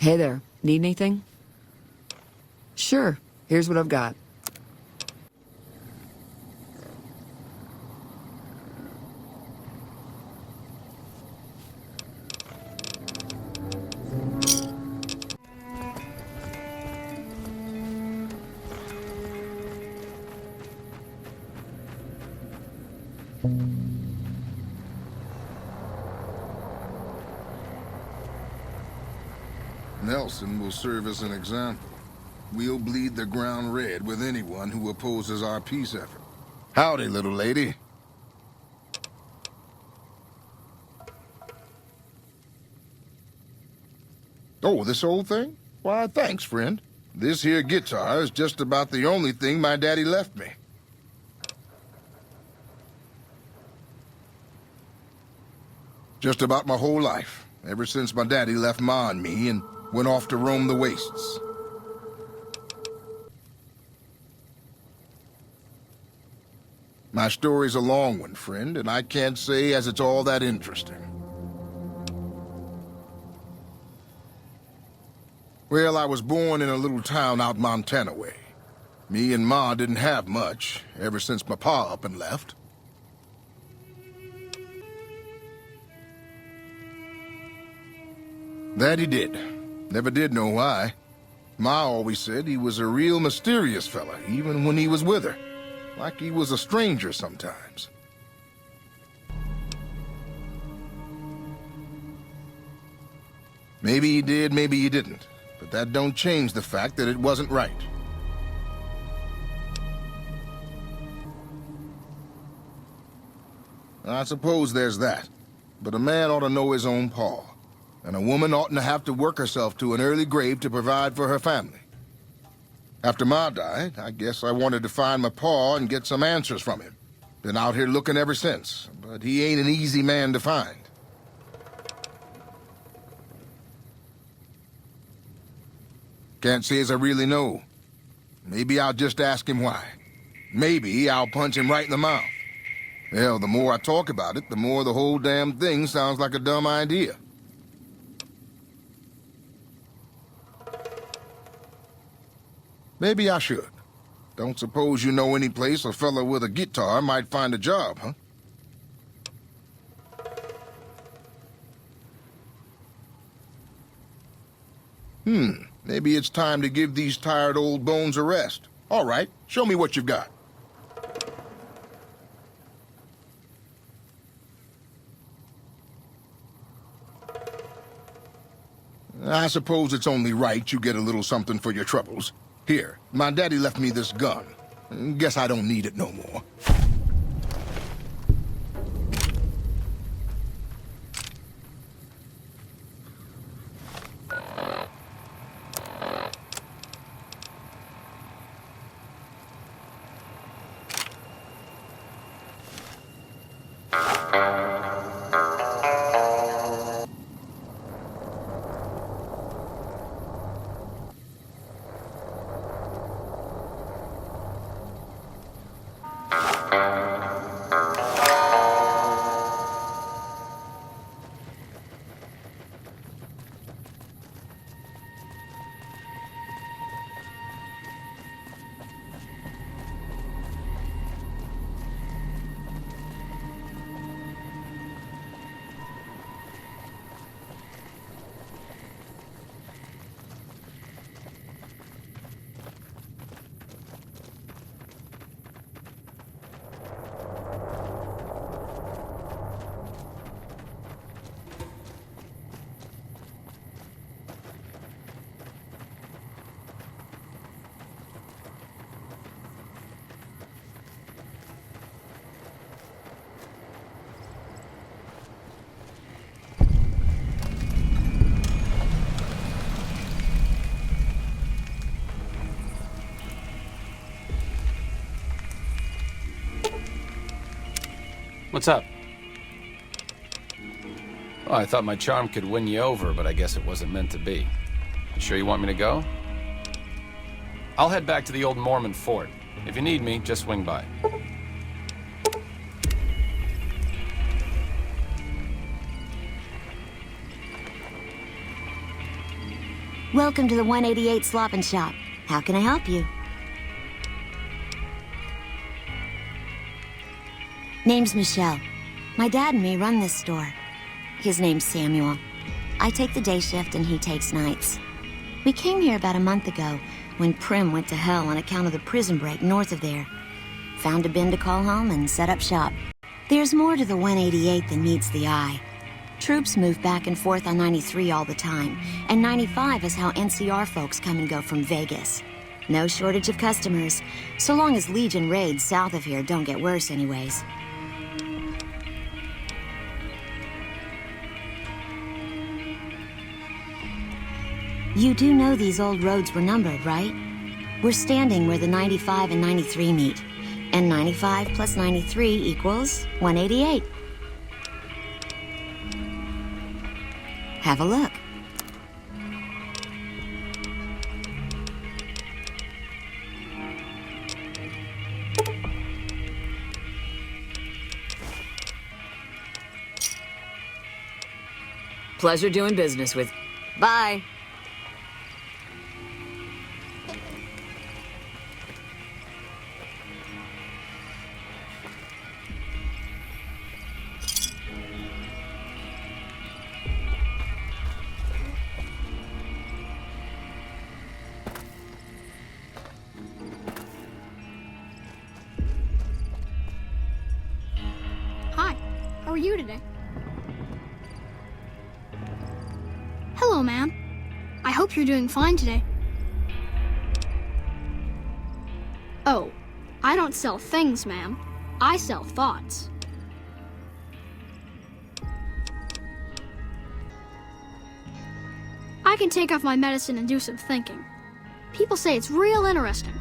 Hey there, need anything? Sure, here's what I've got. Nelson will serve as an example. We'll bleed the ground red with anyone who opposes our peace effort. Howdy, little lady. Oh, this old thing? Why, thanks, friend. This here guitar is just about the only thing my daddy left me. Just about my whole life, ever since my daddy left Ma and me and went off to roam the wastes. My story's a long one, friend, and I can't say as it's all that interesting. Well, I was born in a little town out Montana way. Me and Ma didn't have much, ever since my pa up and left. That he did. Never did know why. Ma always said he was a real mysterious fella, even when he was with her. Like he was a stranger sometimes. Maybe he did, maybe he didn't. But that don't change the fact that it wasn't right. I suppose there's that. But a man ought to know his own paw. And a woman oughtn't to have to work herself to an early grave to provide for her family. After Ma died, I guess I wanted to find my pa and get some answers from him. Been out here looking ever since, but he ain't an easy man to find. Can't say as I really know. Maybe I'll just ask him why. Maybe I'll punch him right in the mouth. Hell, the more I talk about it, the more the whole damn thing sounds like a dumb idea. Maybe I should. Don't suppose you know any place a fella with a guitar might find a job, huh? Maybe it's time to give these tired old bones a rest. All right, show me what you've got. I suppose it's only right you get a little something for your troubles. Here, my daddy left me this gun. Guess I don't need it no more. What's up? Oh, I thought my charm could win you over, but I guess it wasn't meant to be. You sure you want me to go? I'll head back to the old Mormon fort. If you need me, just swing by. Welcome to the 188 Slop and Shop. How can I help you? Name's Michelle. My dad and me run this store. His name's Samuel. I take the day shift and he takes nights. We came here about a month ago when Prim went to hell on account of the prison break north of there. Found a bin to call home and set up shop. There's more to the 188 than meets the eye. Troops move back and forth on 93 all the time, and 95 is how NCR folks come and go from Vegas. No shortage of customers, so long as Legion raids south of here don't get worse anyways. You do know these old roads were numbered, right? We're standing where the 95 and 93 meet, and 95 plus 93 equals 188. Have a look. Pleasure doing business with. Bye. Hi, how are you today? Hello, ma'am. I hope you're doing fine today. Oh, I don't sell things, ma'am. I sell thoughts. I can take off my medicine and do some thinking. People say it's real interesting.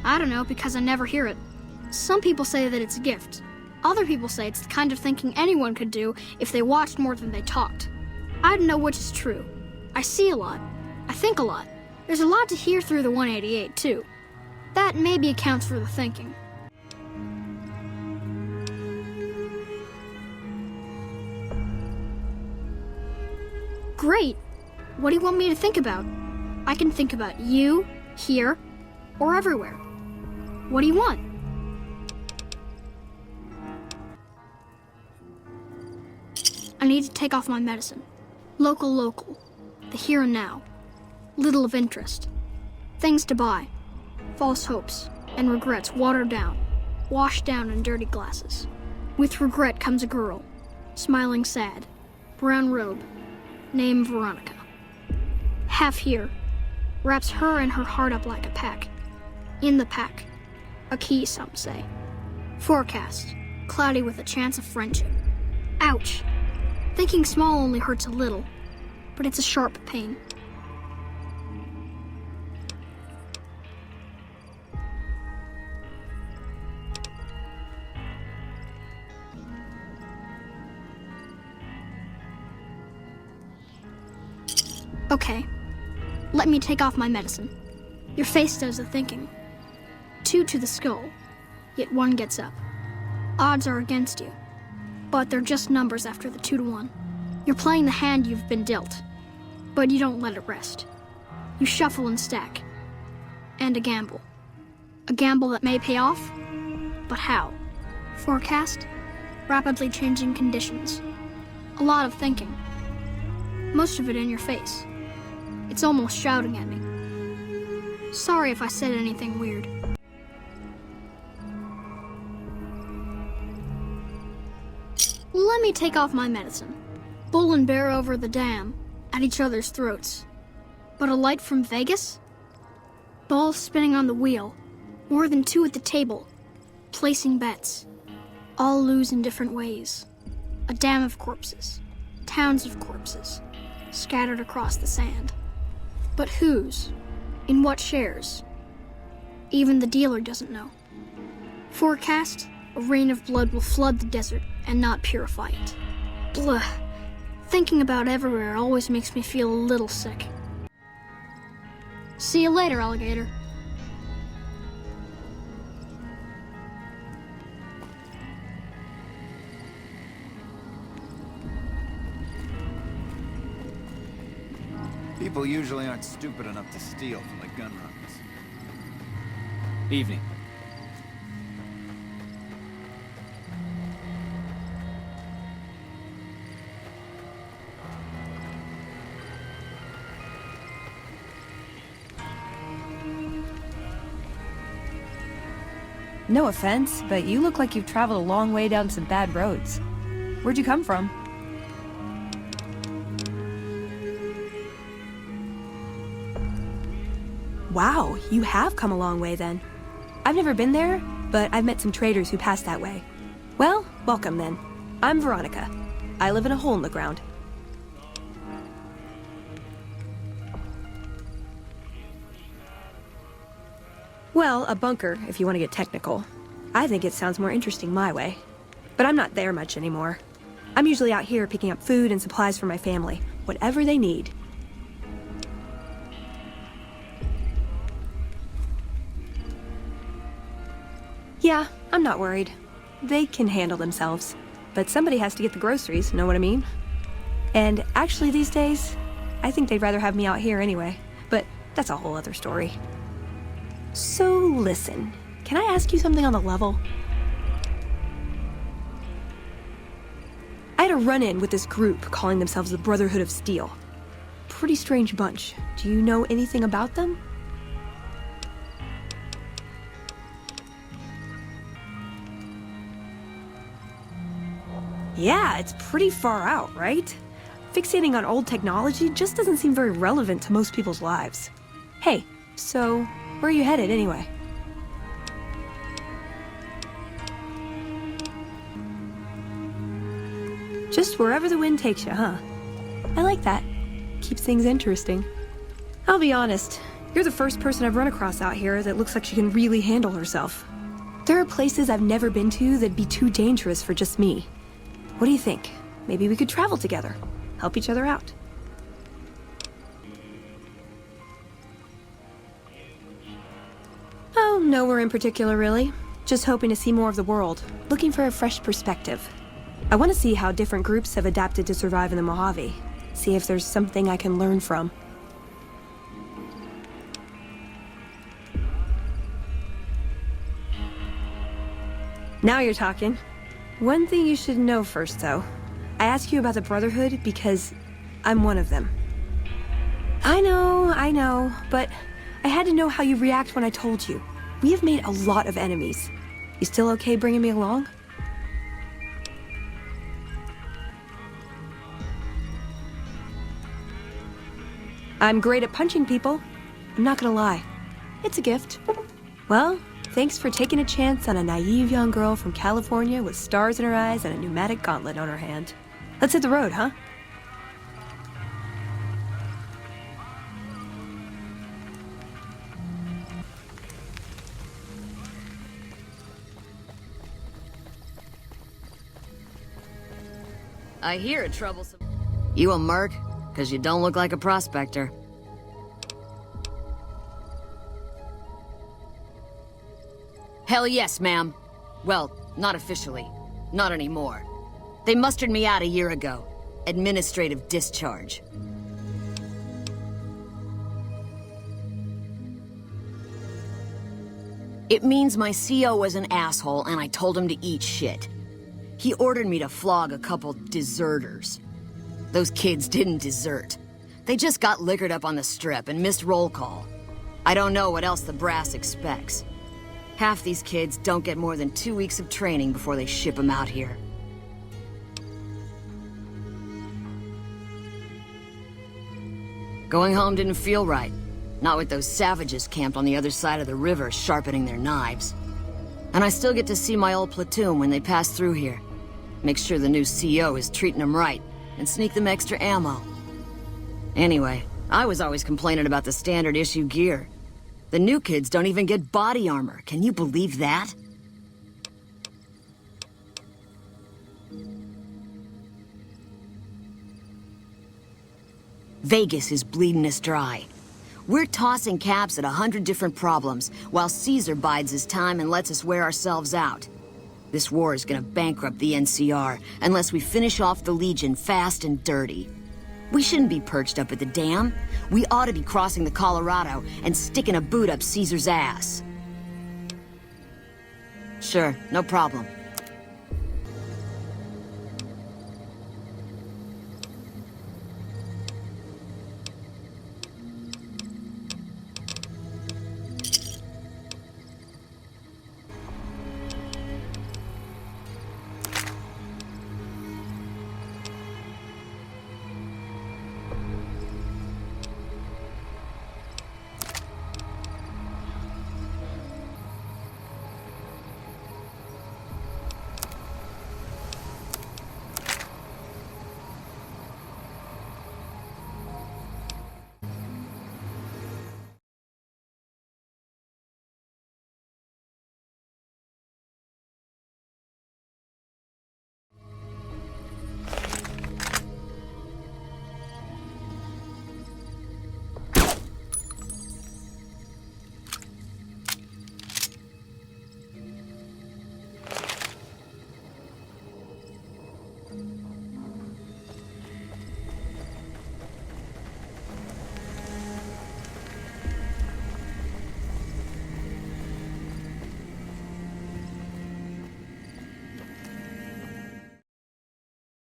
I don't know, because I never hear it. Some people say that it's a gift. Other people say it's the kind of thinking anyone could do if they watched more than they talked. I don't know which is true. I see a lot. I think a lot. There's a lot to hear through the 188, too. That maybe accounts for the thinking. Great. What do you want me to think about? I can think about you, here, or everywhere. What do you want? I need to take off my medicine. Local. The here and now. Little of interest. Things to buy. False hopes and regrets watered down. Washed down in dirty glasses. With regret comes a girl. Smiling sad. Brown robe. Name Veronica. Half here. Wraps her and her heart up like a pack. In the pack. A key, some say. Forecast. Cloudy with a chance of friendship. Ouch. Thinking small only hurts a little, but it's a sharp pain. Okay, let me take off my medicine. Your face does the thinking. 2 to the skull, yet 1 gets up. Odds are against you. But they're just numbers after the 2 to 1. You're playing the hand you've been dealt, but you don't let it rest. You shuffle and stack. And a gamble. A gamble that may pay off, but how? Forecast? Rapidly changing conditions. A lot of thinking. Most of it in your face. It's almost shouting at me. Sorry if I said anything weird. Let me take off my medicine. Bull and bear over the dam, at each other's throats. But a light from Vegas? Balls spinning on the wheel, more than 2 at the table, placing bets. All lose in different ways. A dam of corpses, towns of corpses, scattered across the sand. But whose? In what shares? Even the dealer doesn't know. Forecast? A rain of blood will flood the desert and not purify it. Blah. Thinking about everywhere always makes me feel a little sick. See you later, alligator. People usually aren't stupid enough to steal from the gun runners. Evening. No offense, but you look like you've traveled a long way down some bad roads. Where'd you come from? Wow, you have come a long way then. I've never been there, but I've met some traders who pass that way. Well, welcome then. I'm Veronica. I live in a hole in the ground. Well, a bunker, if you want to get technical. I think it sounds more interesting my way. But I'm not there much anymore. I'm usually out here picking up food and supplies for my family, whatever they need. Yeah, I'm not worried. They can handle themselves. But somebody has to get the groceries, know what I mean? And actually these days, I think they'd rather have me out here anyway. But that's a whole other story. So listen, can I ask you something on the level? I had a run-in with this group calling themselves the Brotherhood of Steel. Pretty strange bunch. Do you know anything about them? Yeah, it's pretty far out, right? Fixating on old technology just doesn't seem very relevant to most people's lives. Hey, so where are you headed anyway? Just wherever the wind takes you, huh? I like that. Keeps things interesting. I'll be honest, you're the first person I've run across out here that looks like she can really handle herself. There are places I've never been to that'd be too dangerous for just me. What do you think? Maybe we could travel together, help each other out. Oh, nowhere in particular, really. Just hoping to see more of the world, looking for a fresh perspective. I want to see how different groups have adapted to survive in the Mojave. See if there's something I can learn from. Now you're talking. One thing you should know first, though. I ask you about the Brotherhood because I'm one of them. I know, but I had to know how you'd react when I told you. We have made a lot of enemies. You still okay bringing me along? I'm great at punching people. I'm not gonna lie. It's a gift. Well, thanks for taking a chance on a naive young girl from California with stars in her eyes and a pneumatic gauntlet on her hand. Let's hit the road, huh? I hear a troublesome... You a merc? 'Cause you don't look like a prospector. Hell yes, ma'am. Well, not officially. Not anymore. They mustered me out a year ago. Administrative discharge. It means my CO was an asshole and I told him to eat shit. He ordered me to flog a couple deserters. Those kids didn't desert. They just got liquored up on the strip and missed roll call. I don't know what else the brass expects. Half these kids don't get more than 2 weeks of training before they ship them out here. Going home didn't feel right. Not with those savages camped on the other side of the river sharpening their knives. And I still get to see my old platoon when they pass through here. Make sure the new CO is treating them right, and sneak them extra ammo. Anyway, I was always complaining about the standard issue gear. The new kids don't even get body armor. Can you believe that? Vegas is bleeding us dry. We're tossing caps at 100 different problems, while Caesar bides his time and lets us wear ourselves out. This war is gonna bankrupt the NCR, unless we finish off the Legion fast and dirty. We shouldn't be perched up at the dam. We ought to be crossing the Colorado and sticking a boot up Caesar's ass. Sure, no problem.